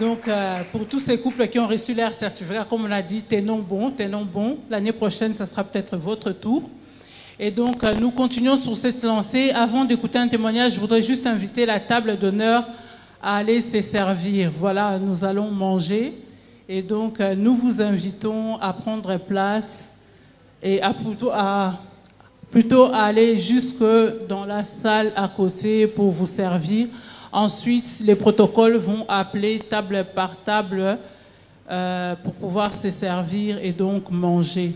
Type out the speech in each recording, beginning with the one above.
Donc, pour tous ces couples qui ont reçu leur certificat, comme on a dit, tenons bon. L'année prochaine, ça sera peut-être votre tour. Et donc, nous continuons sur cette lancée. Avant d'écouter un témoignage, je voudrais juste inviter la table d'honneur à aller se servir. Voilà, nous allons manger. Et donc, nous vous invitons à prendre place et plutôt aller jusque dans la salle à côté pour vous servir. Ensuite, les protocoles vont appeler table par table pour pouvoir se servir et donc manger.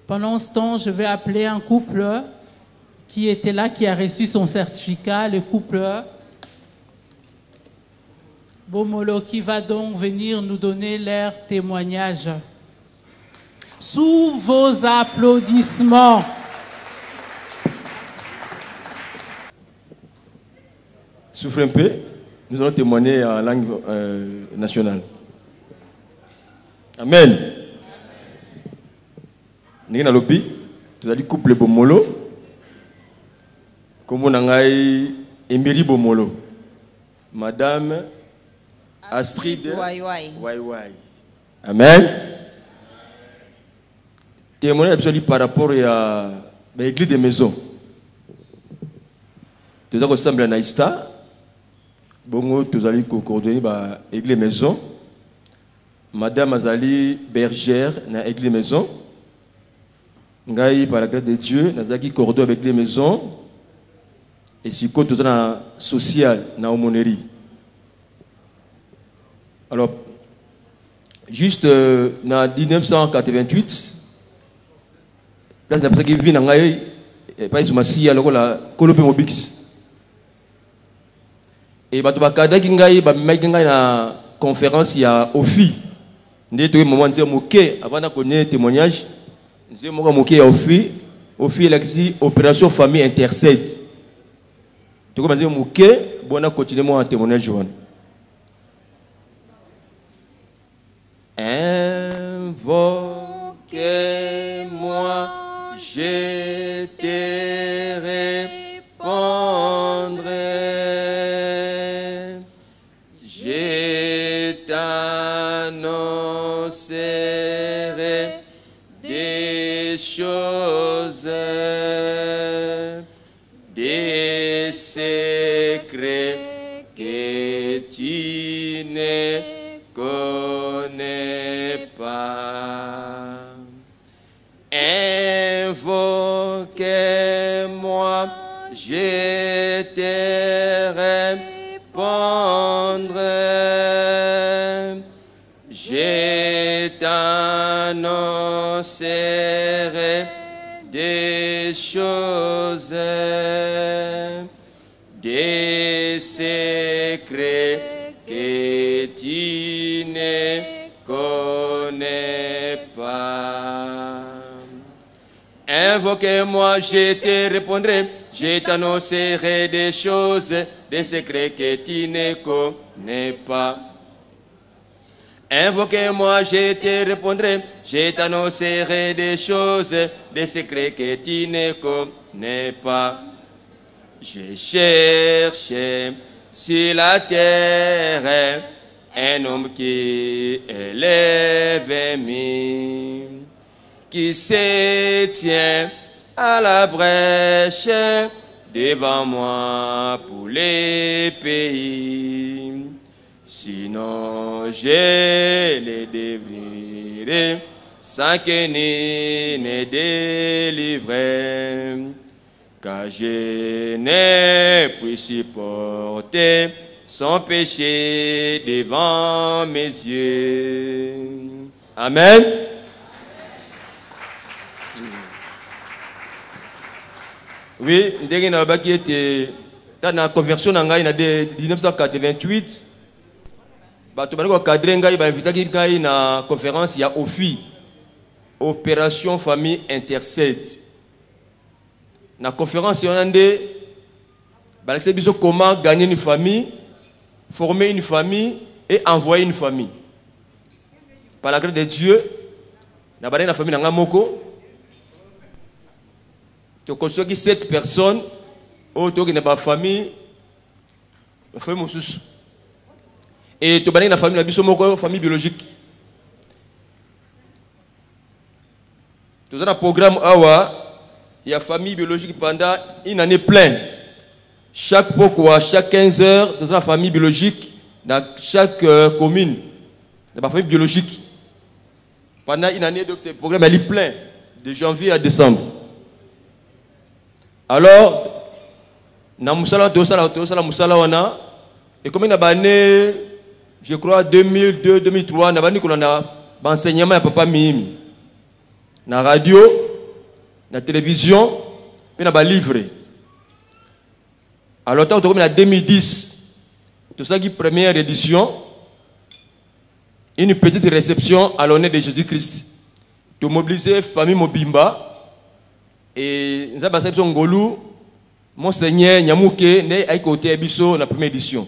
Pendant ce temps, je vais appeler un couple qui était là, qui a reçu son certificat, le couple Bomolo, qui va donc venir nous donner leur témoignage. Sous vos applaudissements. Soufflez un peu, nous allons témoigner en langue nationale. Amen. Nous allons le couple Bomolo. Comme on a Emery Bomolo. Madame Astrid Wai. Amen. Témoignage absolu par rapport à l'église des maisons. Nous avons ressemblé à Naïsta. Bongo, nous allons coordonner l'église des maisons. Madame Azali bergère dans l'église des maisons. Ngai, par la grâce de Dieu, nous avons coordonné avec les maisons. Et si nous avons un social dans l'aumônerie. Alors, juste en 1988, là, c'est la personne qui vit dans Ngai, et pas ici, alors la Colopé Mobix. Et bah tu vas cadrer Ngai, bah mais Ngai na conférence il y a Ofi. Ndé tout moment dire moqué avant de connaître témoignage. Ndé moi moqué Ofi il a dit opération famille intercède. Tu commences dire moqué, bon on continue moi en témoignage Johan. Invoquez-moi, je te répondrai. Je t'annoncerai des choses, des secrets que tu ne connais pas. Invoquez-moi, je te répondrai. Je t'annoncerai des choses, des secrets que tu ne connais pas. Invoquez-moi, je te répondrai. Je t'annoncerai des choses, des secrets que tu ne connais pas. Invoquez-moi, je te répondrai. Je t'annoncerai des choses, des secrets que tu ne connais pas. Je cherche sur la terre un homme qui élève mis, qui se tient à la brèche devant moi pour les pays. Sinon je les délivrerai sans que ni ne délivrer, car je ne puis supporter son péché devant mes yeux. Amen. Oui, ndenge na baki était dans la conversion en 1988. Bato baniko cadre ngai ba invitaki ngai na conférence ya OFI, Opération Famille Intercède. Na conférence on a ndé balexé biso comment gagner une famille, former une famille et envoyer une famille. Par la grâce de Dieu, na balé na famille na ngamoko. Tu construis 7 personnes autour de ma famille famille mosusu. Et tu as la famille, la famille biologique. Tu as un programme Awa, il y a famille biologique pendant une année pleine. Chaque 15 heures, tu as une famille biologique dans chaque commune. Dans la famille biologique. Pendant une année, donc, le programme est plein, de janvier à décembre. Alors, na musala wana et comme il y a année, je crois 2002 2003 na bani kolana enseignement ya papa Mimi na radio na télévision puis na ba livre. Alors tant que en 2010 tout ça qui première édition, une petite réception à l'honneur de Jésus-Christ. To mobiliser famille Mobimba et nous avons fait Ngolu Monseigneur Nyamouke né à côté Ebiso la première édition.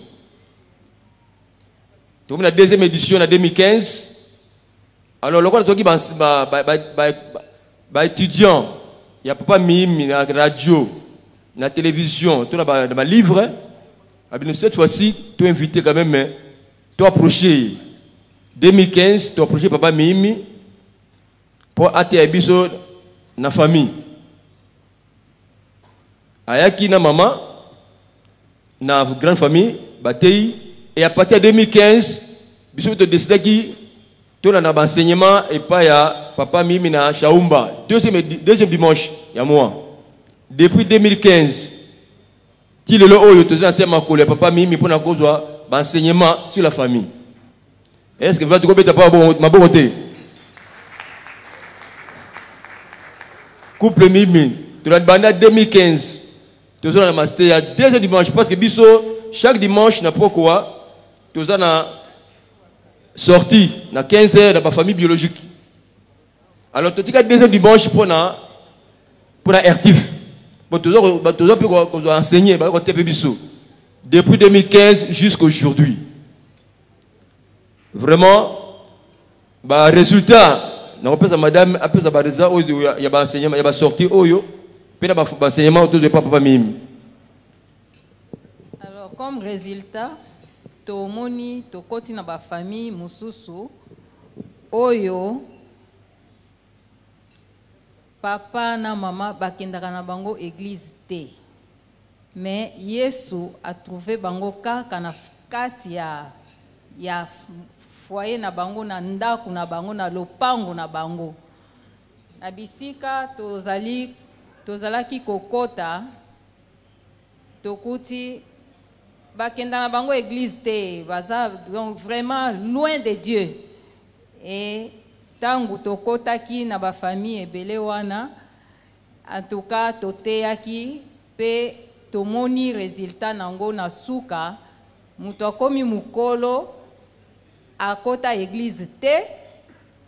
Tu la deuxième édition en 2015. Alors le qui étudiant, il y a pas mime na radio, na télévision, tout dans livre. Cette fois-ci, tu es invité quand même, tu approché 2015, tu approché papa Mimi pour atteindre Ebiso na famille. Ayaki na maman, na grande famille, Batei, et à partir de 2015, bisous de décider qui, tout le enseignement et pas ya papa Mimi na Chaumba, deuxième dimanche, ya moi. Depuis 2015, qui le oyo te enseigner ma collègue papa Mimi pour na cause enseignement sur la famille. Est-ce que vous avez pas ma bonté? Couple Mimi, tu l'as demandé 2015. Tu as master il y a deuxième dimanche parce que biso chaque dimanche n'a pas quoi tu as sorti na 15 heures dans ma famille biologique. Alors tu as deuxième dimanche pour la RTIF. Bon tu as pu enseigner biso depuis 2015 jusqu'à aujourd'hui. Vraiment résultat na pas madame après ça résultat il y a enseignement il y a sorti oyo. Alors, comme résultat, tomoni tokoti na ba famille mususu oyo papa na mama bakendaka na bango église te. Mais Yesu a trouvé bango kaka na kati ya foyer na bango na ndaku na bango na lopango na bango. Na bisika tozalaki kokota tokuti bakenda na bango église te baza donc vraiment loin de Dieu et tangu tokotaki na ba famille ebele wana en tout cas toteyaki pe tomoni résultat nango na suka muto akomi mukolo akota église te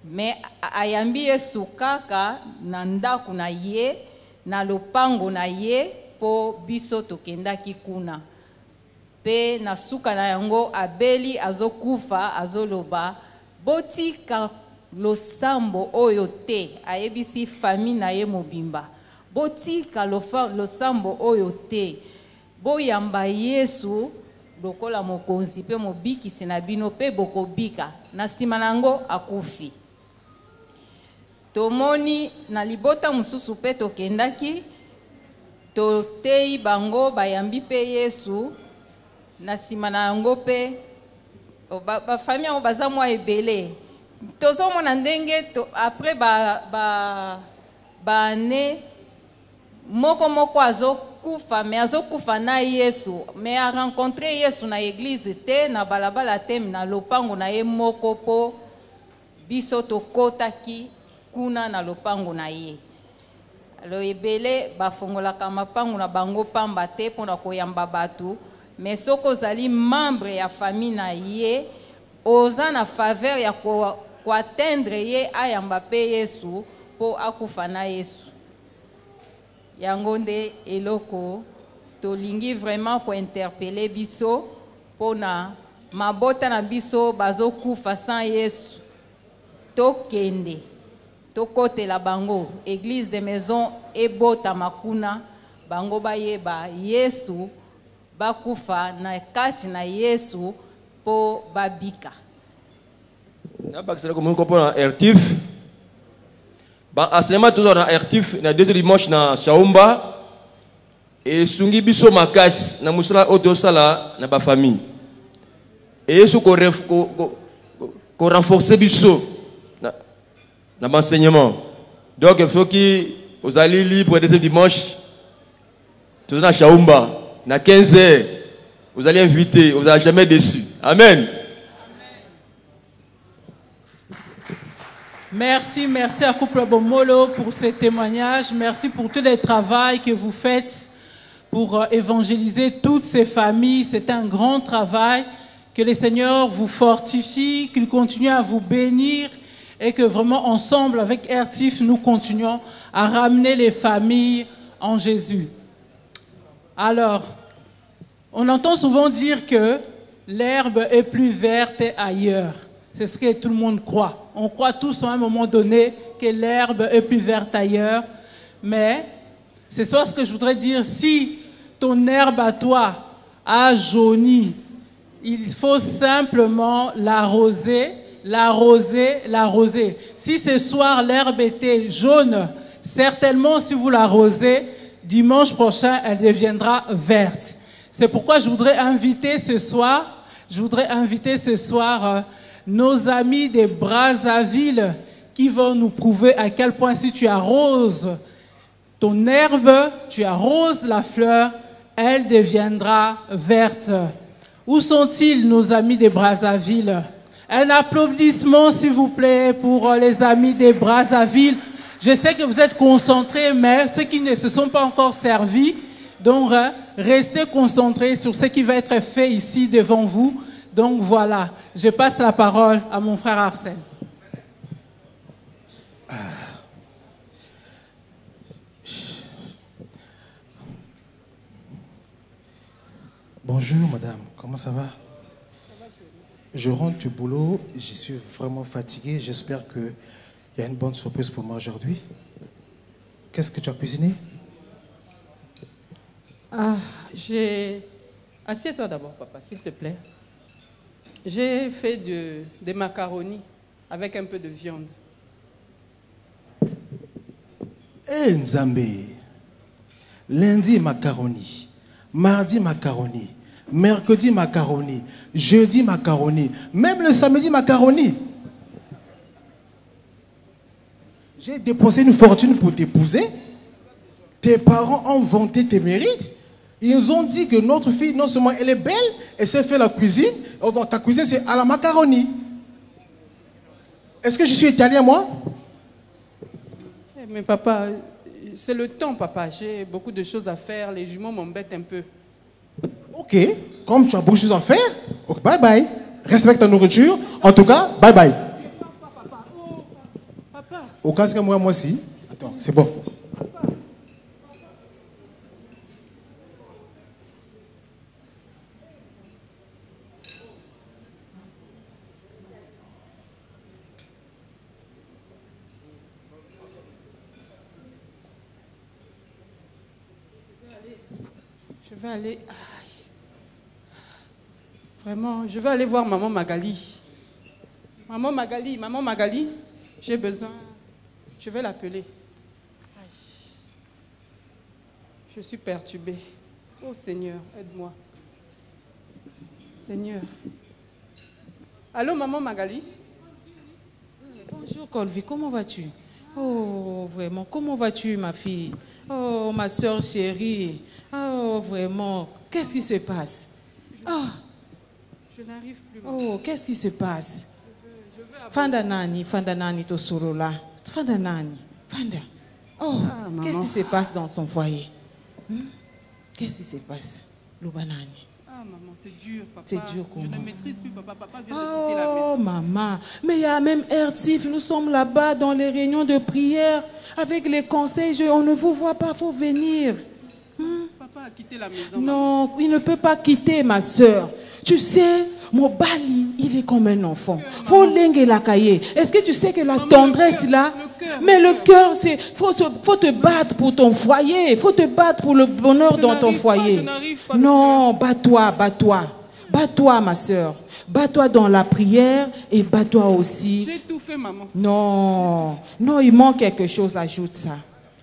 mais ayambi Yesu kaka na ndaku na ye na lopango na ye po biso tokendaki kuna pe na suka na yango abeli azokufa azoloba botika losambo oyo te ayebisi famille na ye mobimba botika losambo oyo te boyamba Yesu lokola mokonzi pe mobikisi na bino pe bokobika na sima nango akufi. Tomoni na libota mususu pe tokendaki totei bango bayambi pe Yesu na sima na yango pe ba famille yango baza mwa ebele tozomona ndenge après ane moko azokufa mais azokufa na Yesu mais a rencontré Yesu na église te na balabala te na lopango na ye moko po biso tokotaki kuna na lopango na ye. Alors ebele bafongolaka mapango na bango pamba te pona koyamba batu mais soko ozali membre ya famille na ye oza na faveur ya ko atteindre ye ayamba pe Yesu po akufa na Yesu. Yango nde eloko tolingi vraiment ko interpeller biso pona mabota na biso bazokufa sans Yesu tokende tokote la bango église de maison ebota makuna bango bayeba Yesu bakufa na kati na Yesu po babika. Na bakisala comme on na RTIF. Ba aslema toujours na RTIF na deuxième dimanche na Shaumba et sungi biso makasi na musala odosala na ba famille. Et Yesu ko renforcer biso na l'enseignement. Donc il faut que vous allez libre deuxième dimanche tout na Shaumba na 15h. Vous allez inviter, vous n'allez jamais déçu. Amen. Merci, merci à Couple Bomolo pour ces témoignages. Merci pour tout le travail que vous faites pour évangéliser toutes ces familles. C'est un grand travail. Que le Seigneur vous fortifie, qu'il continue à vous bénir et que vraiment ensemble avec RTIF, nous continuons à ramener les familles en Jésus. Alors, on entend souvent dire que l'herbe est plus verte ailleurs. C'est ce que tout le monde croit. On croit tous à un moment donné que l'herbe est plus verte ailleurs. Mais c'est ça ce que je voudrais dire. Si ton herbe à toi a jauni, il faut simplement l'arroser, l'arroser, l'arroser. Si ce soir l'herbe était jaune, certainement si vous l'arrosez, dimanche prochain, elle deviendra verte. C'est pourquoi je voudrais inviter ce soir, nos amis des Brazzaville qui vont nous prouver à quel point si tu arroses ton herbe, tu arroses la fleur, elle deviendra verte. Où sont-ils, nos amis des Brazzaville? Un applaudissement, s'il vous plaît, pour les amis des Brazzaville. Je sais que vous êtes concentrés, mais ceux qui ne se sont pas encore servis, donc restez concentrés sur ce qui va être fait ici devant vous. Donc voilà, je passe la parole à mon frère Arsène. Bonjour madame, comment ça va? Je rentre du boulot, je suis vraiment fatigué. J'espère qu'il y a une bonne surprise pour moi aujourd'hui. Qu'est-ce que tu as cuisiné? Assieds-toi d'abord, papa, s'il te plaît. J'ai fait des macaronis avec un peu de viande. Eh Nzambe, lundi macaroni, mardi macaroni, mercredi macaroni, jeudi macaroni, même le samedi macaroni. J'ai dépensé une fortune pour t'épouser. Tes parents ont vanté tes mérites. Ils ont dit que notre fille, non seulement elle est belle, elle sait faire la cuisine. Donc ta cuisine, c'est à la macaroni. Est-ce que je suis italien, moi? Mais papa, c'est le temps, papa. J'ai beaucoup de choses à faire. Les jumeaux m'embêtent un peu. Ok, comme tu as beaucoup de choses à faire, okay, bye bye. Respecte ta nourriture. En tout cas, bye bye. Papa. Oh, papa. Au cas que moi aussi. Attends, c'est bon. Je vais aller... Vraiment, je vais aller voir maman Magali. Maman Magali, j'ai besoin... Je vais l'appeler. Je suis perturbée. Oh Seigneur, aide-moi. Seigneur. Allô, maman Magali? Bonjour Colvi, comment vas-tu? Oh, vraiment, comment vas-tu ma fille? Oh, ma soeur chérie. Oh, vraiment, qu'est-ce qui se passe? Oh, je n'arrive plus. Oh, qu'est-ce qui se passe? Fanda nani to solo là. Fanda nani. Fanda. Oh, qu'est-ce qui se passe dans son foyer? Qu'est-ce qui se passe? Loubanani. Ah maman, c'est dur, papa. C'est dur comment? Je ne maîtrise plus, papa. Papa vient de quitter la maison. Oh maman, mais il y a même RTIF, nous sommes là-bas dans les réunions de prière, avec les conseils, on ne vous voit pas, il faut venir. Papa a quitté la maison. Non, il ne peut pas quitter ma soeur. Tu sais, mon bali, il est comme un enfant. Faut lengue la cahier. Est-ce que tu sais que la tendresse là, cœur. Mais le cœur, c'est... Faut te battre pour ton foyer. Faut te battre pour le bonheur dans ton foyer. Je n'arrive pas. Non, bats-toi, bats-toi. Bats-toi, ma soeur. Bats-toi dans la prière et bats-toi aussi. J'ai tout fait, maman. Non, non, il manque quelque chose. Ajoute ça.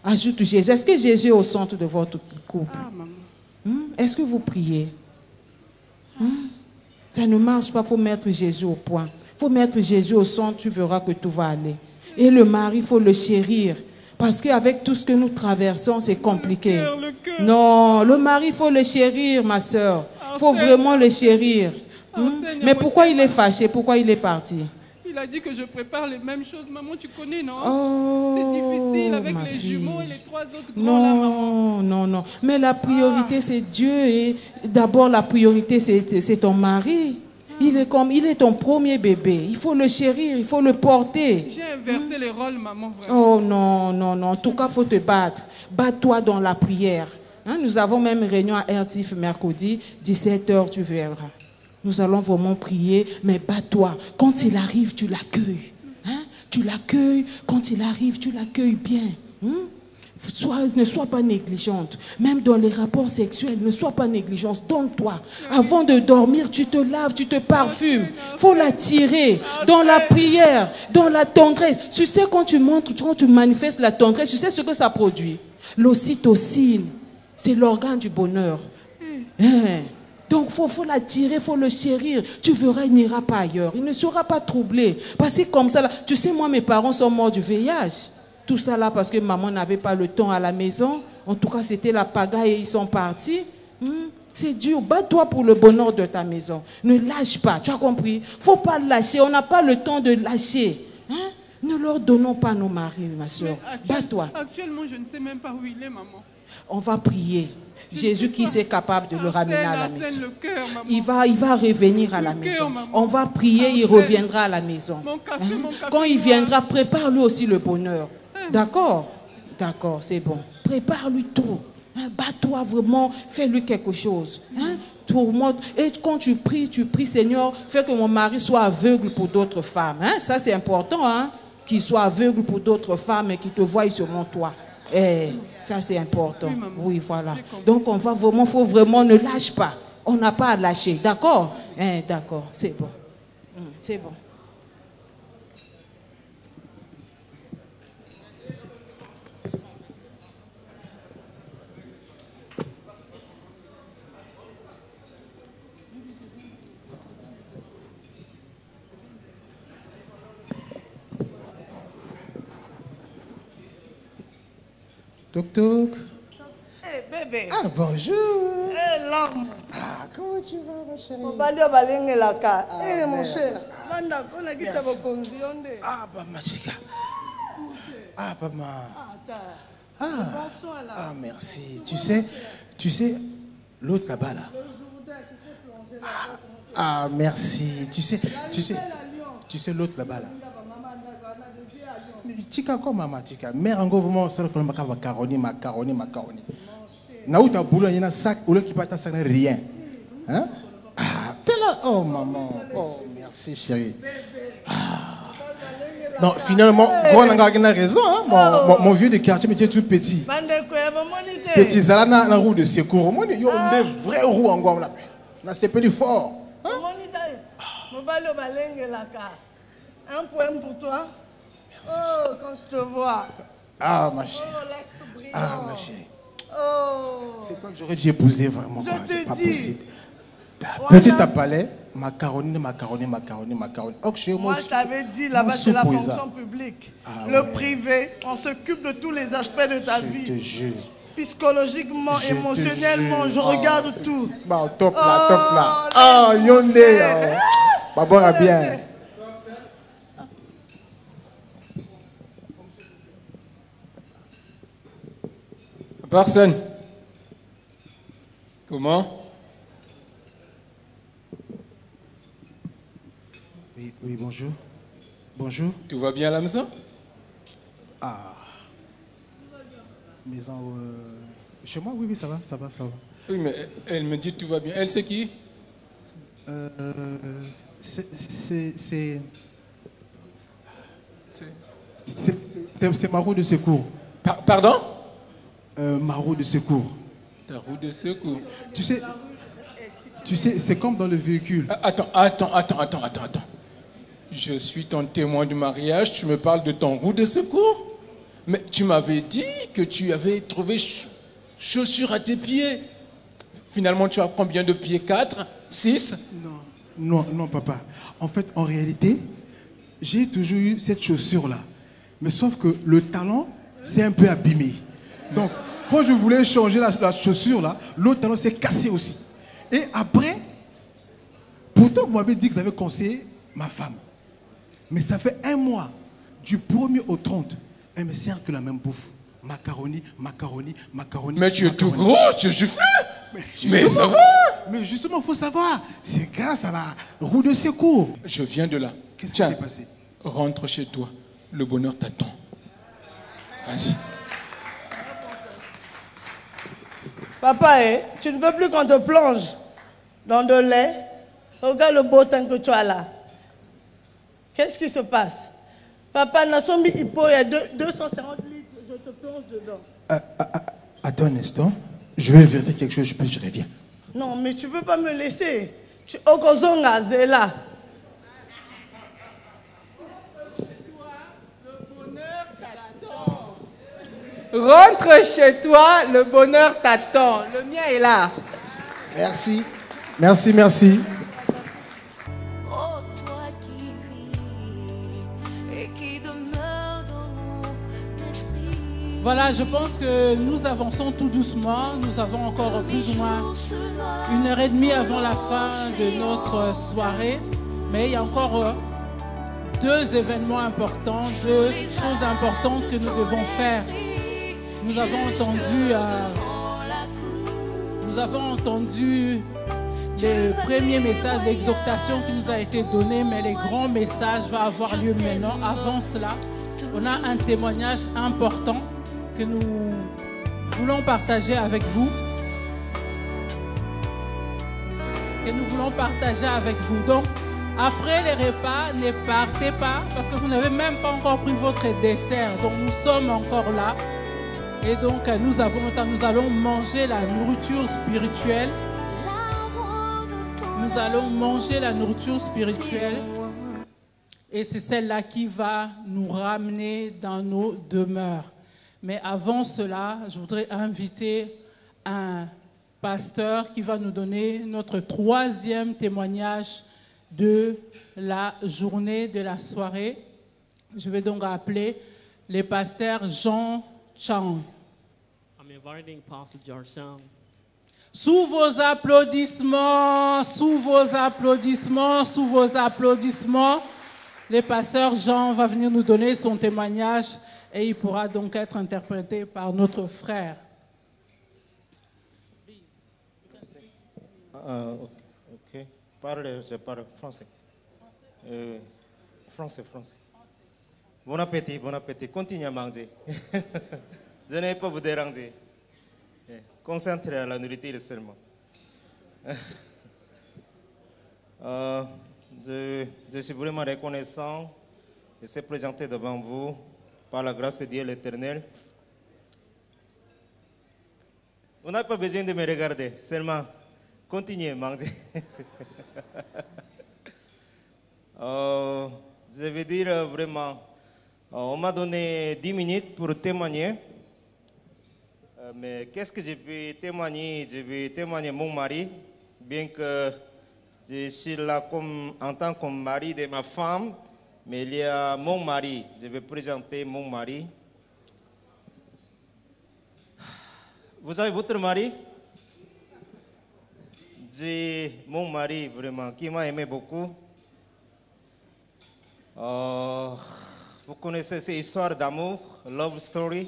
Ajoute Jésus. Est-ce que Jésus est au centre de votre couple? Ah, maman. Est-ce que vous priez? Ça ne marche pas, il faut mettre Jésus au point. Il faut mettre Jésus au centre, tu verras que tout va aller. Et le mari, il faut le chérir. Parce qu'avec tout ce que nous traversons, c'est compliqué. Le cœur. Non, le mari, il faut le chérir, ma soeur. Il faut vraiment le chérir. Mais pourquoi il est fâché? Pourquoi il est parti? Il a dit que je prépare les mêmes choses. Maman, tu connais, non? Oh, c'est difficile avec ma les fille. jumeaux et les 3 autres grands là, maman. Non, non, non. Mais la priorité, c'est Dieu. Et d'abord, la priorité, c'est ton mari. Il est ton premier bébé. Il faut le chérir, il faut le porter. J'ai inversé les rôles, maman, vraiment. Oh non, non, non. En tout cas, il faut te battre. Bats-toi dans la prière. Nous avons même une réunion à RTIF mercredi, 17h, tu verras. Nous allons vraiment prier, mais bats-toi. Quand il arrive, tu l'accueilles. Tu l'accueilles. Quand il arrive, tu l'accueilles bien. Ne sois pas négligente. Même dans les rapports sexuels, ne sois pas négligente. Donne-toi. Avant de dormir, tu te laves, tu te parfumes. Il faut l'attirer dans la prière, dans la tendresse. Tu sais, quand tu manifestes la tendresse, tu sais ce que ça produit. L'ocytocine, c'est l'organe du bonheur. Donc, il faut l'attirer, il faut le chérir. Tu verras, il n'ira pas ailleurs. Il ne sera pas troublé. Parce que comme ça, là, tu sais, moi, mes parents sont morts du VIH. Tout ça là parce que maman n'avait pas le temps à la maison. En tout cas, c'était la pagaille et ils sont partis. C'est dur. Bats-toi pour le bonheur de ta maison. Ne lâche pas. Tu as compris? Il ne faut pas lâcher. On n'a pas le temps de lâcher. Ne leur donnons pas nos maris, ma soeur. Bats-toi. Actuellement, je ne sais même pas où il est, maman. On va prier. Jésus qui est capable de le ramener à la maison. Le cœur, maman. Il va revenir à la maison. On va prier, il reviendra à la maison. Mon café, mon café Quand il noir. viendra, prépare-lui aussi le bonheur. D'accord? D'accord, c'est bon. Prépare-lui tout. Bats-toi vraiment, fais-lui quelque chose. Et quand tu pries, Seigneur, fais que mon mari soit aveugle pour d'autres femmes. Ça, c'est important, qu'il soit aveugle pour d'autres femmes et qu'il te voie seulement toi. Ça, c'est important. Oui, voilà. Donc, faut vraiment, ne lâche pas. On n'a pas à lâcher. D'accord? D'accord, c'est bon. C'est bon. Toc toc. Hey bébé. Ah bonjour. Hey l'homme. Ah comment tu vas ma chérie? Mon balio balenge la ka. Hey mon cher. Manda kona kita bokonzi onde. Ah bah ma chica. Ah bah ma. Ah merci. Tu sais l'autre là-bas là. Ah merci. Tu sais l'autre là-bas là. Tika comme maman tika. Mère encore vraiment ça le macaroni. Na uta boulot y a un sac ou le qui pas ta sac rien. Hein? Ah, t'es là. Oh maman. Oh merci chérie. Ah. Non, finalement, on a raison hein. Mon vieux de quartier était tout petit. Petit ça là na roue de secours. Moi il y a une vraie roue en gomme là. Na c'est petit fort. Hein? Mon balio balenge la ka. Un poème pour toi. Merci. Oh, quand je te vois. Ah, ma chérie. Oh, l'axe brillant. Ah, ma chérie. Oh. C'est toi que j'aurais dû épouser vraiment. C'est pas dis. possible. Voilà. Petit à palais, macaroni. Oh, chez moi, je t'avais dit, là-bas, c'est la fonction publique. Ah, le ouais. privé, on s'occupe de tous les aspects de ta vie. Je te jure. Psychologiquement, émotionnellement, je regarde tout. Bah, top là. Ah, yondé. Bah, bon, bien. Personne. Comment? Oui, bonjour. Bonjour. Tout va bien à la maison? Ah. Maison. Chez moi, oui, ça va. Oui, mais elle me dit tout va bien. Elle, c'est qui? C'est ma roue de secours. Pardon? Ma roue de secours. Ta roue de secours. Tu sais, c'est comme dans le véhicule. Attends. Je suis ton témoin du mariage, tu me parles de ton roue de secours? Mais tu m'avais dit que tu avais trouvé chaussures à tes pieds. Finalement, tu as combien de pieds? 4? 6? Non, papa. En fait, en réalité, j'ai toujours eu cette chaussure-là. Mais sauf que le talon s'est un peu abîmé. Donc, quand je voulais changer la chaussure-là, l'autre talon s'est cassé aussi. Et après, pourtant, vous m'avez dit que vous avez conseillé ma femme. Mais ça fait 1 mois, du 1er au 30, elle me sert que la même bouffe. Macaroni. Mais tu es tout gros, tu fais. Mais ça va. Mais justement, il faut savoir, c'est grâce à la roue de secours. Je viens de là. Qu'est-ce qui s'est passé? Rentre chez toi. Le bonheur t'attend. Vas-y. Papa, tu ne veux plus qu'on te plonge dans de lait? Regarde le beau temps que tu as là. Qu'est-ce qui se passe? Papa, Nasombi Hippo, il y a 250 litres, je te plonge dedans. Attends un instant, je vais vérifier quelque chose, puis je reviens. Non, mais tu ne peux pas me laisser. Okozonga, Zela. Rentre chez toi, le bonheur t'attend. Le mien est là. Merci. Oh, toi qui vis et qui demeure dans mon esprit. Voilà, je pense que nous avançons tout doucement. Nous avons encore plus ou moins 1h30 avant la fin de notre soirée. Mais il y a encore 2 événements importants, 2 choses importantes que nous devons faire. Nous avons entendu les premiers messages d'exhortation qui nous a été donné, mais les grands messages vont avoir lieu maintenant. Avant cela, on a un témoignage important que nous voulons partager avec vous. Donc, après les repas, ne partez pas parce que vous n'avez même pas encore pris votre dessert. Donc, nous sommes encore là. Et donc, nous allons manger la nourriture spirituelle. Et c'est celle-là qui va nous ramener dans nos demeures. Mais avant cela, je voudrais inviter un pasteur qui va nous donner notre 3e témoignage de la journée, de la soirée. Je vais donc appeler le pasteur Jean Chang. I'm inviting Pastor George Chang. Sous vos applaudissements, le pasteur Jean va venir nous donner son témoignage et il pourra donc être interprété par notre frère. Ok. Je parle français. Français. Bon appétit. Continuez à manger. Je ne vais pas vous déranger. Concentrez à la nourriture seulement. Je suis vraiment reconnaissant de se présenter devant vous par la grâce de Dieu l'Éternel. Vous n'avez pas besoin de me regarder, seulement continuez à manger. Je veux dire vraiment, on m'a donné 10 minutes pour témoigner. Mais qu'est-ce que je vais témoigner? Je vais témoigner mon mari, bien que je suis là en tant que mari de ma femme, mais il y a mon mari. Je vais présenter mon mari. Vous avez votre mari? J'ai mon mari vraiment qui m'a aimé beaucoup. Vous connaissez ces histoires d'amour, love story.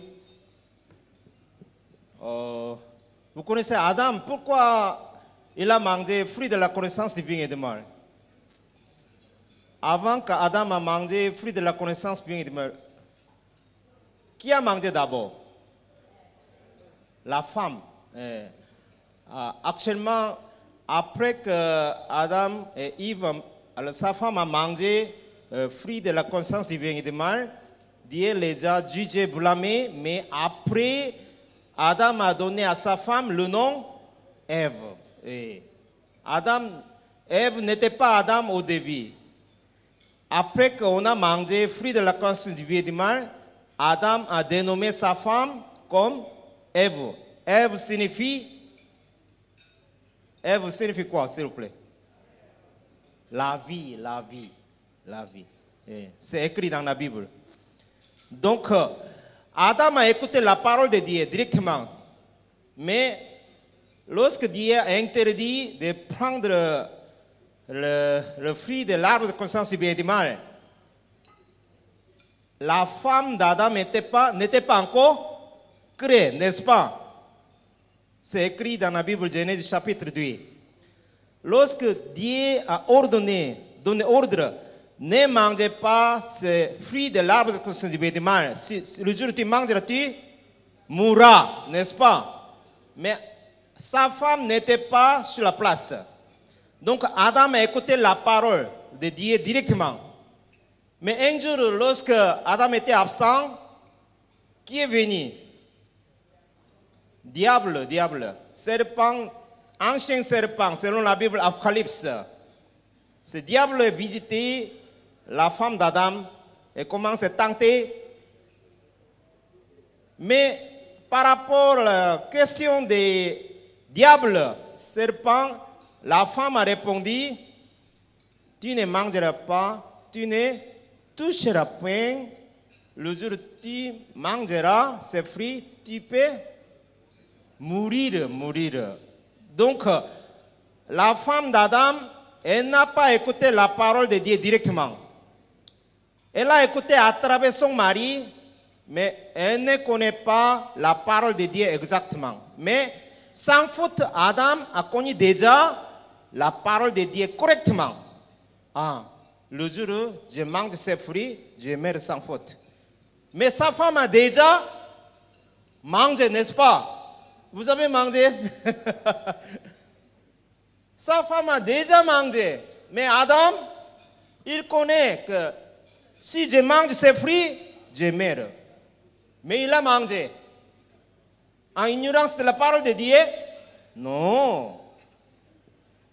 Vous connaissez Adam, pourquoi il a mangé fruit de la connaissance du bien et du mal? Avant qu'Adam a mangé fruit de la connaissance du bien et du mal, qui a mangé d'abord? La femme. Actuellement, après que Adam et Ève, sa femme a mangé fruit de la connaissance du bien et du mal, Dieu les a jugés, blâmés, mais après, Adam a donné à sa femme le nom Ève. Et Ève n'était pas Adam au début. Après qu'on a mangé fruit de la connaissance du bien et du mal, Adam a dénommé sa femme comme Ève. Ève signifie quoi, s'il vous plaît? La vie, la vie, la vie. C'est écrit dans la Bible. Donc, Adam a écouté la parole de Dieu directement. Mais lorsque Dieu a interdit de prendre le fruit de l'arbre de connaissance du bien et du mal, la femme d'Adam n'était pas encore créée, n'est-ce pas? C'est écrit dans la Bible, Genèse chapitre 2. Lorsque Dieu a donné ordre, ne mangez pas ce fruit de l'arbre de connaissance du bien et du mal. Si le jour où tu mangeras, tu mourras, n'est-ce pas? Mais sa femme n'était pas sur la place. Donc Adam a écouté la parole de Dieu directement. Mais un jour, lorsque Adam était absent, qui est venu? Diable, serpent, ancien serpent, selon la Bible Apocalypse. Ce diable a visité la femme d'Adam et commence à tenter. Mais par rapport à la question des diables, serpent, la femme a répondu, tu ne mangeras pas, tu ne toucheras point. Le jour où tu mangeras ces fruits, tu peux mourir. Donc, la femme d'Adam, elle n'a pas écouté la parole de Dieu directement. Elle a écouté à travers son mari, mais elle ne connaît pas la parole de Dieu exactement. Mais sans faute, Adam a connu déjà la parole de Dieu correctement. Le jour où je mange ces fruits, je meurs sans faute. Mais sa femme a déjà mangé, n'est-ce pas? Vous avez mangé? Sa femme a déjà mangé. Mais Adam, il connaît que si je mange ces fruits, je meurs. Mais il a mangé. En ignorance de la parole de Dieu? Non.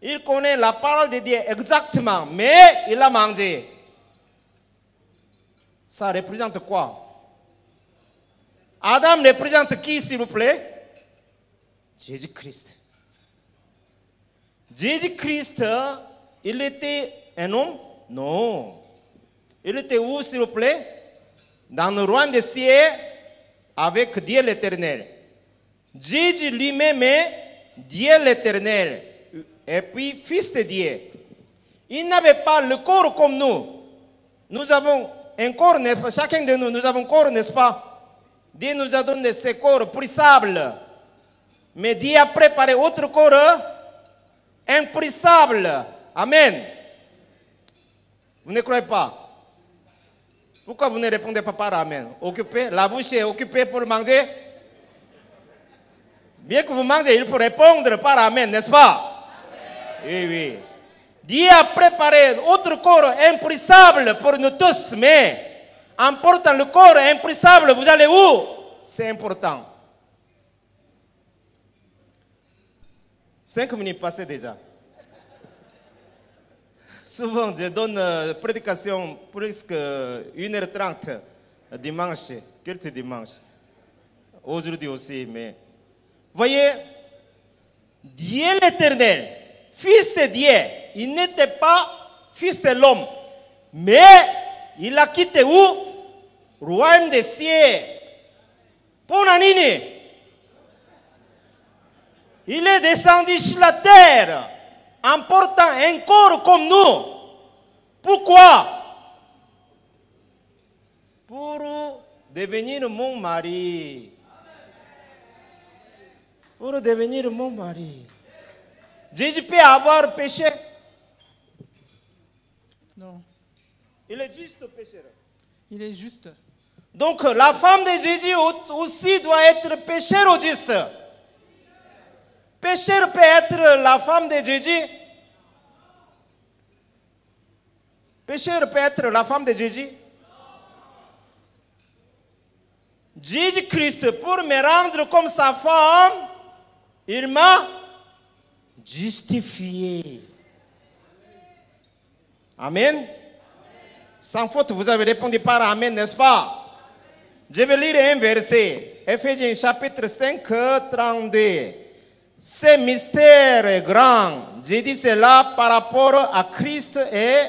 Il connaît la parole de Dieu exactement, mais il a mangé. Ça représente quoi? Adam représente qui, s'il vous plaît? Jésus-Christ. Jésus-Christ, il était un homme? Non. Il était où, s'il vous plaît? Dans le royaume des cieux, avec Dieu l'Éternel. Jésus lui-même est Dieu l'Éternel. Et puis, fils de Dieu. Il n'avait pas le corps comme nous. Nous avons un corps, chacun de nous, nous avons un corps, n'est-ce pas? Dieu nous a donné ce corps prissable. Mais Dieu a préparé autre corps imprissable. Amen. Vous ne croyez pas? Pourquoi vous ne répondez pas par Amen? Occupé, la bouche est occupée pour manger. Bien que vous mangez, il faut répondre par Amen, n'est-ce pas? Oui. Dieu a préparé autre corps imprissable pour nous tous, mais en portant le corps imprissable, vous allez où? C'est important. 5 minutes passées déjà. Souvent, je donne prédication presque 1h30 dimanche, culte dimanche. Aujourd'hui aussi, mais voyez, Dieu l'Éternel, Fils de Dieu, il n'était pas fils de l'homme, mais il a quitté où? Royaume des cieux. Pour Nanini, il est descendu sur la terre en portant un corps comme nous. Pourquoi? Pour devenir mon mari. Pour devenir mon mari. Jésus peut avoir péché? Non. Il est juste pécheur. Il est juste. Donc la femme de Jésus aussi doit être pécheur ou juste? Pécheur peut être la femme de Jésus? Pécheur peut être la femme de Jésus? Jésus-Christ, pour me rendre comme sa femme, il m'a justifié. Amen. Sans faute, vous avez répondu par Amen, n'est-ce pas? Je vais lire un verset. Éphésiens chapitre 5, 32. Ce mystère est grand. J'ai dit cela par rapport à Christ et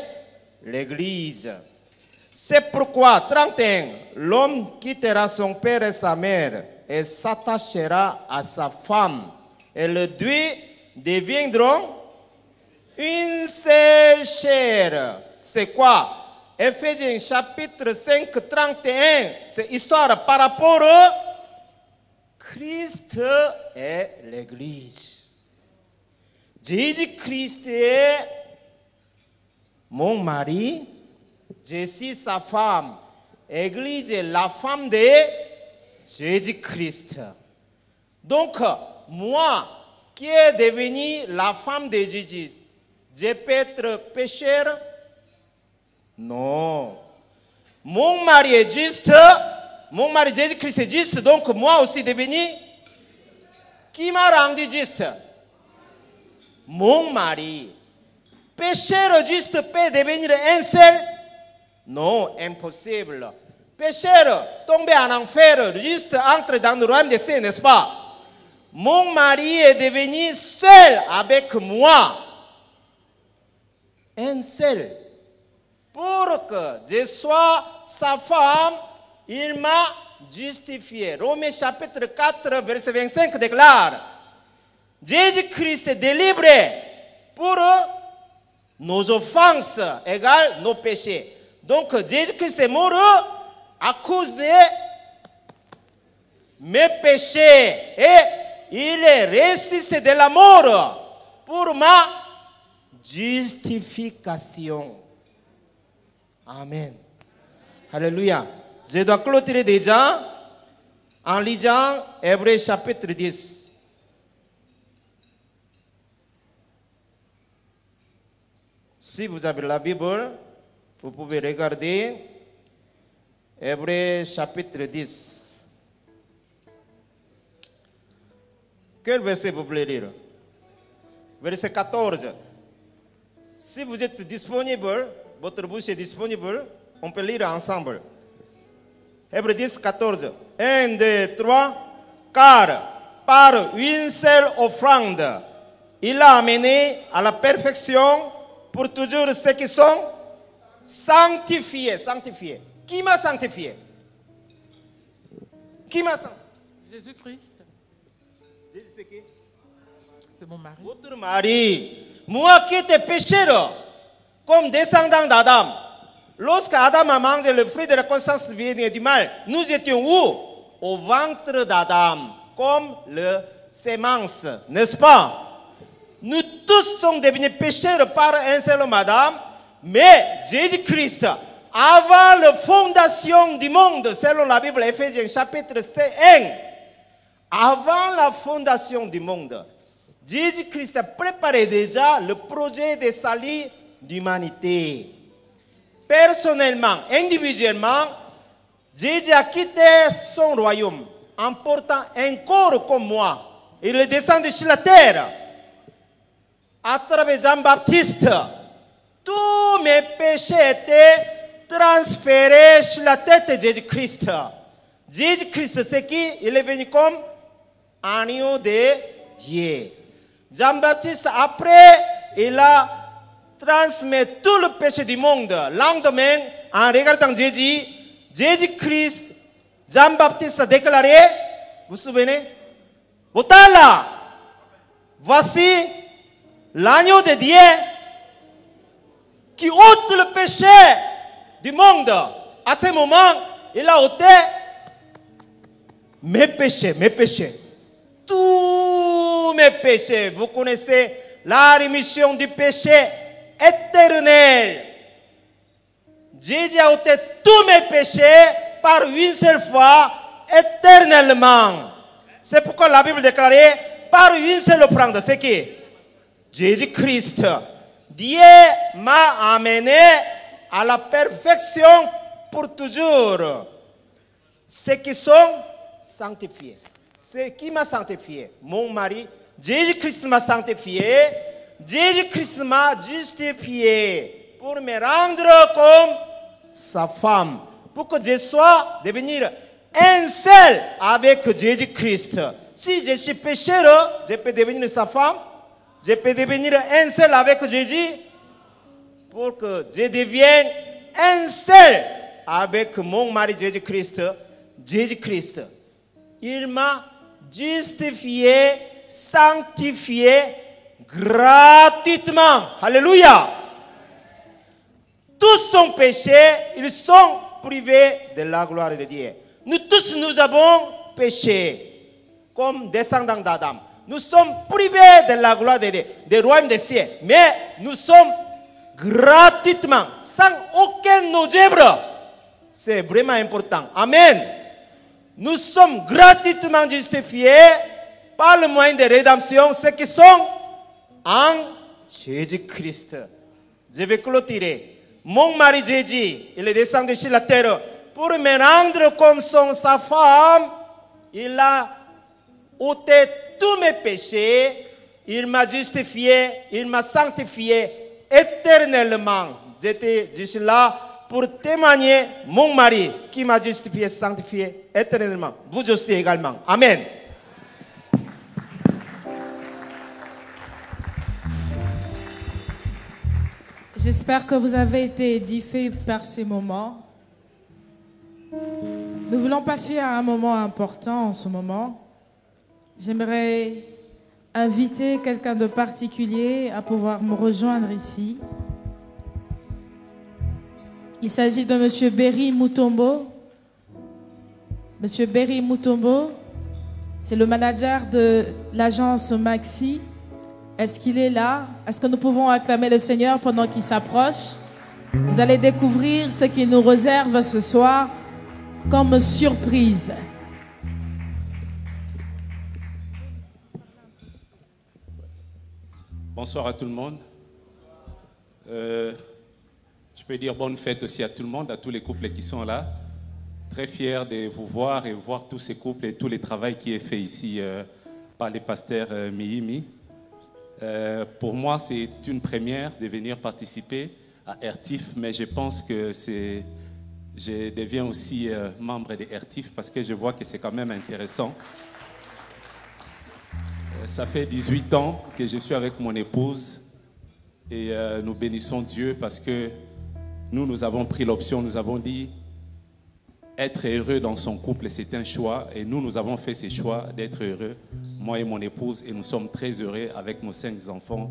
l'Église. C'est pourquoi, 31, l'homme quittera son père et sa mère et s'attachera à sa femme. Et les deux deviendront une seule chair. C'est quoi? Éphésiens chapitre 5, 31. C'est histoire par rapport à Christ et l'Église. Jésus-Christ est mon mari. Je suis sa femme. Église est la femme de Jésus-Christ. Donc, moi, qui est devenue la femme de Jésus, je peux être pécheur? Non. Mon mari est juste. Mon mari Jésus-Christ est juste. Donc, moi aussi devenu. Qui m'a rendu juste? Mon mari. Pécheur juste peut devenir un seul? Non, impossible. Pécheur, tomber en enfer, juste entre dans le royaume des cieux, n'est-ce pas? Mon mari est devenu seul avec moi. Un seul. Pour que je sois sa femme, il m'a justifié. Romains chapitre 4, verset 25 déclare: Jésus-Christ est délivré pour nos offenses égale nos péchés. Donc Jésus-Christ est mort à cause de mes péchés et il est ressuscité de la mort pour ma justification. Amen. Alléluia. Je dois clôturer déjà en lisant Hébreux chapitre 10. Si vous avez la Bible, vous pouvez regarder Hébreux chapitre 10. Quel verset vous voulez lire? Verset 14. Si vous êtes disponible, votre bouche est disponible, on peut lire ensemble. Hébreux 10, 14. 1, 2, 3. Car par une seule offrande, il a amené à la perfection pour toujours ceux qui sont sanctifiés. Sanctifiés. Qui m'a sanctifié? Qui m'a sanctifié? Jésus-Christ. Jésus, c'est qui? C'est mon mari. Votre mari. Moi qui étais pécheur, comme descendant d'Adam, lorsque Adam a mangé le fruit de la connaissance du bien et du mal, nous étions où? Au ventre d'Adam, comme le sémence, n'est-ce pas? Nous tous sommes devenus pécheurs par un seul homme Adam, mais Jésus-Christ, avant la fondation du monde, selon la Bible, Éphésiens chapitre 1, avant la fondation du monde, Jésus-Christ a préparé déjà le projet de salut d'humanité. Personnellement, individuellement, Jésus a quitté son royaume en portant un corps comme moi. Il est descendu sur la terre. À travers Jean-Baptiste, tous mes péchés étaient transférés sur la tête de Jésus-Christ. Jésus-Christ, c'est qui? Il est venu comme agneau de Dieu. Jean-Baptiste, après, il a transmis tout le péché du monde. Lendemain, en regardant Jésus, Jésus-Christ, Jean-Baptiste a déclaré, vous vous souvenez? Voilà, voici l'agneau de Dieu qui ôte le péché du monde. À ce moment, il a ôté mes péchés, mes péchés. Tous mes péchés. Vous connaissez la rémission du péché éternel. Jésus a ôté tous mes péchés par une seule fois, éternellement. C'est pourquoi la Bible déclarait par une seule offrande. C'est qui? Jésus-Christ. Dieu m'a amené à la perfection pour toujours. Ceux qui sont sanctifié. C'est qui m'a sanctifié? Mon mari. Jésus-Christ m'a sanctifié. Jésus-Christ m'a justifié pour me rendre comme sa femme. Pour que je sois devenir un seul avec Jésus-Christ. Si je suis pécheur, je peux devenir sa femme. Je peux devenir un seul avec Jésus. Pour que je devienne un seul avec mon mari Jésus-Christ. Jésus-Christ. Il m'a justifié, sanctifié gratuitement. Alléluia. Tous sont péchés, ils sont privés de la gloire de Dieu. Nous tous, nous avons péché comme descendants d'Adam. Nous sommes privés de la gloire de Dieu, des royaumes des cieux. Mais nous sommes gratuitement, sans aucun œuvre. C'est vraiment important. Amen. Nous sommes gratuitement justifiés par le moyen de rédemption, ceux qui sont en Jésus-Christ. Je vais clôturer. Mon mari Jésus, il est descendu sur la terre pour me rendre comme sa femme. Il a ôté tous mes péchés. Il m'a justifié, il m'a sanctifié éternellement. Je suis là pour témoigner mon mari qui m'a justifié, sanctifié éternellement. Vous aussi également. Amen. J'espère que vous avez été édifiés par ces moments. Nous voulons passer à un moment important en ce moment. J'aimerais inviter quelqu'un de particulier à pouvoir me rejoindre ici. Il s'agit de M. Berry Mutombo. M. Berry Mutombo, c'est le manager de l'agence Maxi. Est-ce qu'il est là? Est-ce que nous pouvons acclamer le Seigneur pendant qu'il s'approche? Vous allez découvrir ce qu'il nous réserve ce soir comme surprise. Bonsoir à tout le monde. Je peux dire bonne fête aussi à tout le monde, à tous les couples qui sont là. Très fier de vous voir et voir tous ces couples et tout le travail qui est fait ici par les pasteurs Miyimi. Pour moi, c'est une première de venir participer à RTIF, mais je pense que je deviens aussi membre de RTIF parce que je vois que c'est quand même intéressant. Ça fait 18 ans que je suis avec mon épouse et nous bénissons Dieu parce que nous avons pris l'option, nous avons dit être heureux dans son couple, c'est un choix et nous avons fait ce choix d'être heureux, moi et mon épouse, et nous sommes très heureux avec nos 5 enfants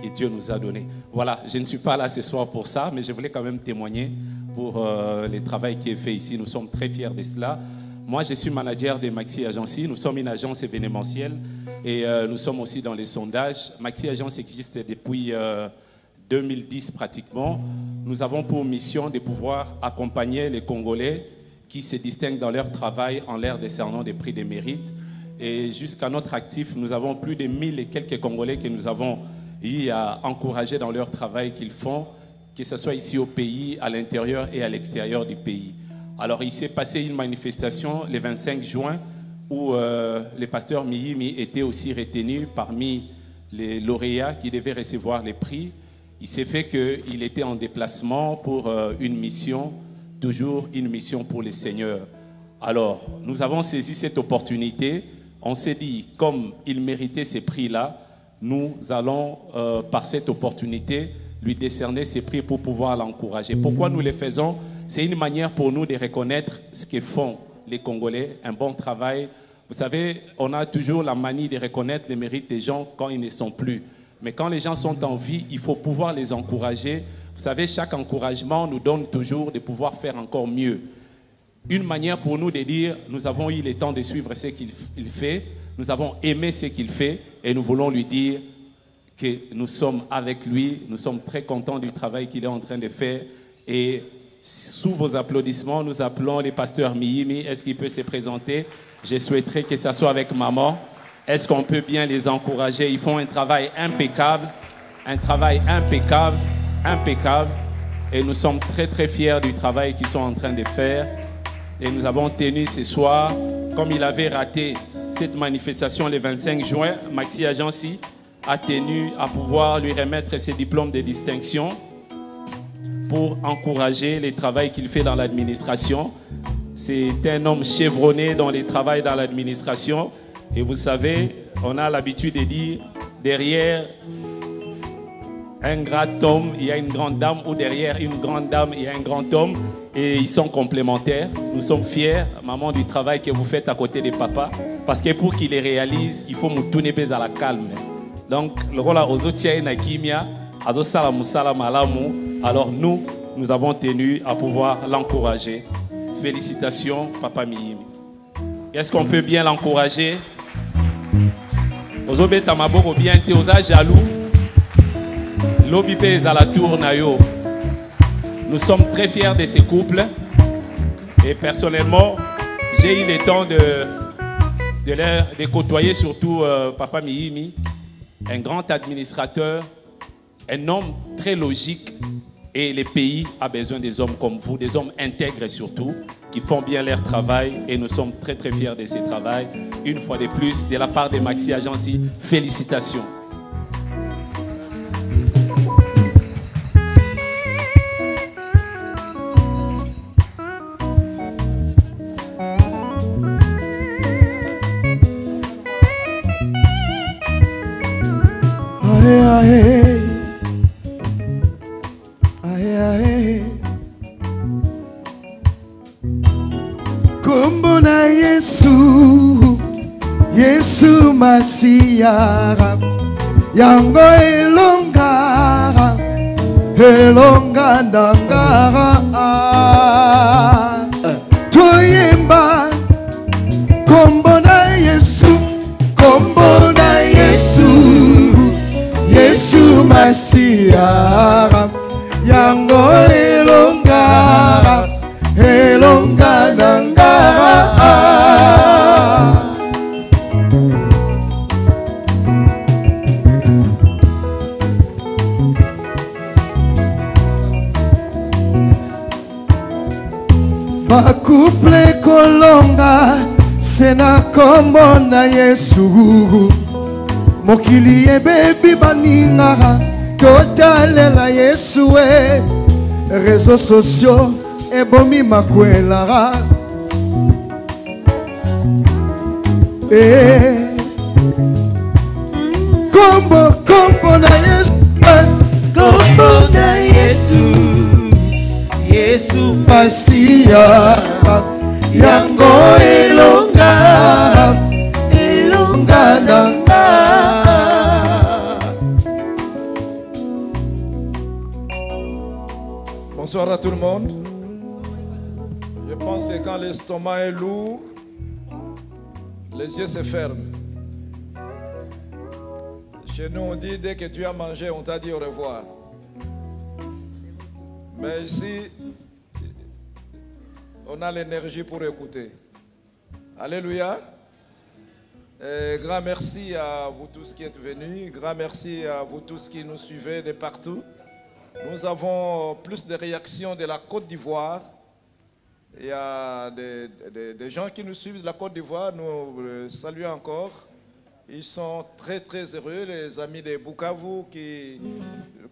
que Dieu nous a donnés. Voilà, je ne suis pas là ce soir pour ça, mais je voulais quand même témoigner pour le travail qui est fait ici. Nous sommes très fiers de cela. Moi, je suis manager de Maxi Agency. Nous sommes une agence événementielle et nous sommes aussi dans les sondages. Maxi Agence existe depuis 2010 pratiquement. Nous avons pour mission de pouvoir accompagner les Congolais qui se distinguent dans leur travail en leur décernant des prix de mérite. Et jusqu'à notre actif, nous avons plus de 1000 et quelques Congolais que nous avons eu à encourager dans leur travail qu'ils font, que ce soit ici au pays, à l'intérieur et à l'extérieur du pays. Alors, il s'est passé une manifestation le 25 juin où le pasteur Miyimi était aussi retenu parmi les lauréats qui devaient recevoir les prix. Il s'est fait qu'il était en déplacement pour une mission, toujours une mission pour le Seigneur. Alors, nous avons saisi cette opportunité. On s'est dit, comme il méritait ces prix-là, nous allons, par cette opportunité, lui décerner ces prix pour pouvoir l'encourager. Pourquoi nous les faisons? C'est une manière pour nous de reconnaître ce que font les Congolais, un bon travail. Vous savez, on a toujours la manie de reconnaître les mérites des gens quand ils ne sont plus. Mais quand les gens sont en vie, il faut pouvoir les encourager. Vous savez, chaque encouragement nous donne toujours de pouvoir faire encore mieux. Une manière pour nous de dire, nous avons eu le temps de suivre ce qu'il fait, nous avons aimé ce qu'il fait et nous voulons lui dire que nous sommes avec lui, nous sommes très contents du travail qu'il est en train de faire. Et sous vos applaudissements, nous appelons le pasteur Miyimi. Est-ce qu'il peut se présenter? Je souhaiterais que ça soit avec maman. Est-ce qu'on peut bien les encourager? Ils font un travail impeccable, impeccable. Et nous sommes très très fiers du travail qu'ils sont en train de faire. Et nous avons tenu ce soir comme il avait raté cette manifestation le 25 juin, Maxi Agency a tenu à pouvoir lui remettre ses diplômes de distinction pour encourager le travail qu'il fait dans l'administration. C'est un homme chevronné dans le travail dans l'administration. Et vous savez, on a l'habitude de dire, derrière un grand homme, il y a une grande dame, ou derrière une grande dame, il y a un grand homme. Et ils sont complémentaires. Nous sommes fiers, maman, du travail que vous faites à côté de papa. Parce que pour qu'il les réalise, il faut nous tourner à la calme. Donc, le rôle aux autres na kimia, azo salamu salamalamu. Alors nous avons tenu à pouvoir l'encourager. Félicitations, Papa Miyimi. Est-ce qu'on peut bien l'encourager? Ozobe tamaboko bien te oza jaloux. Lobi pe à la tour na yo. Nous sommes très fiers de ces couples. Et personnellement, j'ai eu le temps de côtoyer surtout Papa Miyimi, un grand administrateur, un homme très logique. Et le pays a besoin des hommes comme vous, des hommes intègres surtout, qui font bien leur travail. Et nous sommes très très fiers de ce travail. Une fois de plus, de la part de Maxi Agency, félicitations. Kombo na Yesu, Yesu Masiara, yango elongara, elonga ndangara, toyemba. Kombo na Yesu, kombo na Yesu, Yesu Masiara, yango elongara, elonga ndangara. Bakouple kolonga sena kombo na Yesu, mokili ebebi baninga totalela Yesu e, réseaux sociaux ebomi makwelara kombo kombo na Yesu, kombo na Yesu, Yesu Masiya, yango elonga, elonga nanga. Bonsoir à tout le monde. Je pense que quand l'estomac est lourd, les yeux se ferment. Chez nous, on dit dès que tu as mangé, on t'a dit au revoir. Mais ici, on a l'énergie pour écouter. Alléluia. Et grand merci à vous tous qui êtes venus. Grand merci à vous tous qui nous suivez de partout. Nous avons plus de réactions de la Côte d'Ivoire. Il y a des gens qui nous suivent de la Côte d'Ivoire. Nous les saluons encore. Ils sont très très heureux. Les amis de Bukavu qui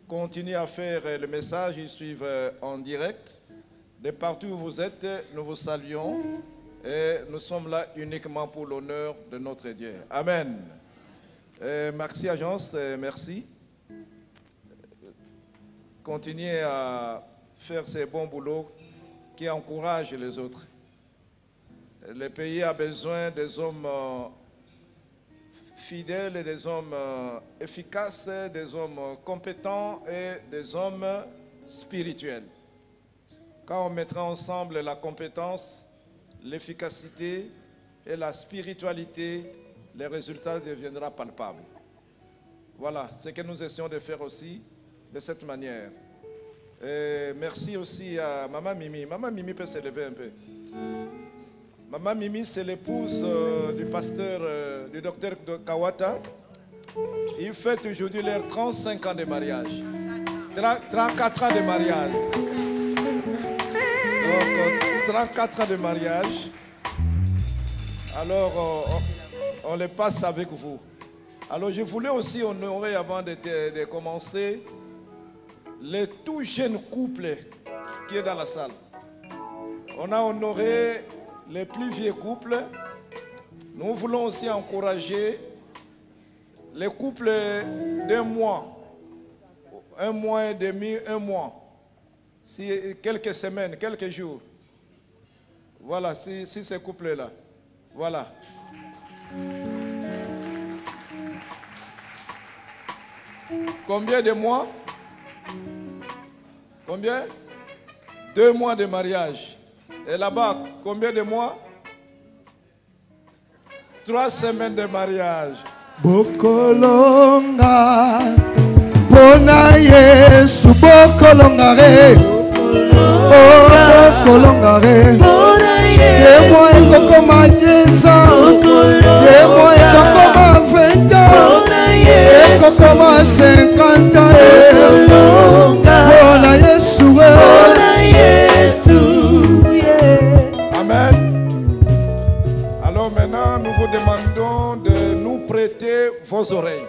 continuent à faire le message. Ils suivent en direct. De partout où vous êtes, nous vous saluons. Et nous sommes là uniquement pour l'honneur de notre Dieu. Amen. Maxi Agence, merci. Continuez à faire ces bons boulots qui encouragent les autres. Le pays a besoin des hommes fidèles, et des hommes efficaces, des hommes compétents et des hommes spirituels. Quand on mettra ensemble la compétence, l'efficacité et la spiritualité, le résultat deviendra palpable. Voilà ce que nous essayons de faire aussi de cette manière. Et merci aussi à Maman Mimi. Maman Mimi peut se lever un peu. Maman Mimi, c'est l'épouse du pasteur, du docteur Kawata. Ils fêtent aujourd'hui leurs 35 ans de mariage. 34 ans de mariage. Donc, 34 ans de mariage. Alors, on les passe avec vous. Alors, je voulais aussi honorer, avant de commencer, les tout jeunes couples qui est dans la salle. On a honoré les plus vieux couples. Nous voulons aussi encourager les couples d'un mois, un mois et demi, un mois, quelques semaines, quelques jours. Voilà, si ces couples-là. Voilà. Combien de mois? Combien? 2 mois de mariage. Et là-bas, combien de mois? 3 semaines de mariage. Bokolonga Pona Yesu Bokolonga re Oh Bokolonga re Ye moi ekokoma 10 ans Ye moi ekokoma 20 ans Ekokoma 50 ans Pona Yesu Amen. Alors maintenant, nous vous demandons de nous prêter vos oreilles.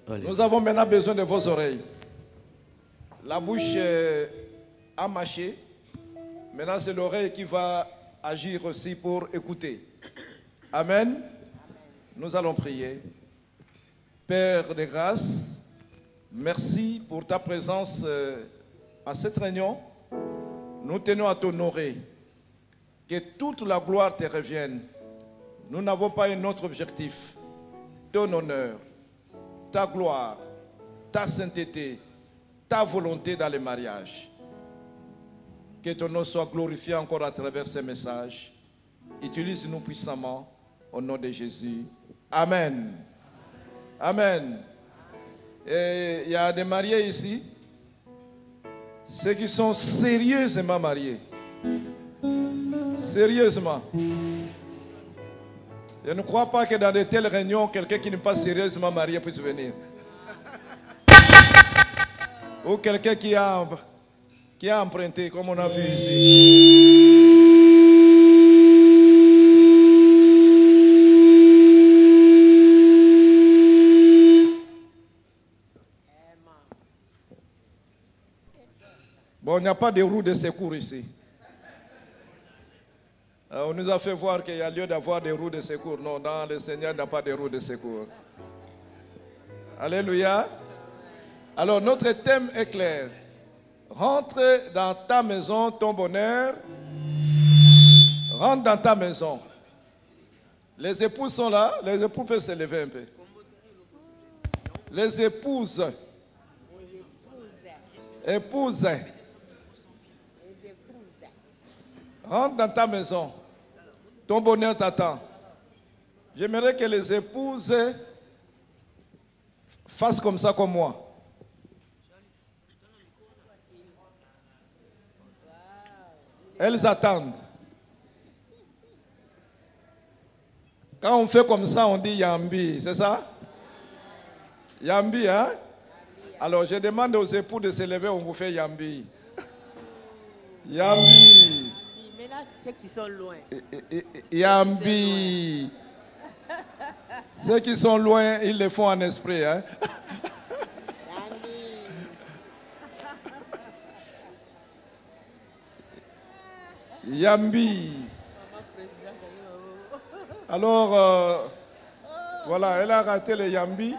Nous avons maintenant besoin de vos oreilles. La bouche a mâché. Maintenant, c'est l'oreille qui va agir aussi pour écouter. Amen. Nous allons prier. Père de grâce, merci pour ta présence à cette réunion. Nous tenons à t'honorer. Que toute la gloire te revienne. Nous n'avons pas un autre objectif. Ton honneur, ta gloire, ta sainteté, ta volonté dans le mariage. Que ton nom soit glorifié encore à travers ces messages. Utilise-nous puissamment au nom de Jésus. Amen. Amen. Et il y a des mariés ici. Ceux qui sont sérieusement mariés. Sérieusement. Je ne crois pas que dans de telles réunions, quelqu'un qui n'est pas sérieusement marié puisse venir. Ou quelqu'un qui a emprunté, comme on a vu ici. Bon, il n'y a pas de roue de secours ici. On nous a fait voir qu'il y a lieu d'avoir des roues de secours. Non, dans le Seigneur, il n'y a pas de roues de secours. Alléluia. Alors, notre thème est clair. Rentre dans ta maison, ton bonheur. Rentre dans ta maison. Les épouses sont là. Les époux peuvent se lever un peu. Les épouses. Épouses. Rentre dans ta maison. Ton bonheur t'attend. J'aimerais que les épouses fassent comme ça comme moi. Elles attendent. Quand on fait comme ça, on dit Yambi, c'est ça? Yambi, hein? Alors je demande aux époux de se lever, on vous fait Yambi. Yambi. Maintenant, ceux qui sont loin. Yambi. Ceux qui sont loin, ils le font en esprit. Hein? Yambi. Alors, voilà, elle a raté le Yambi.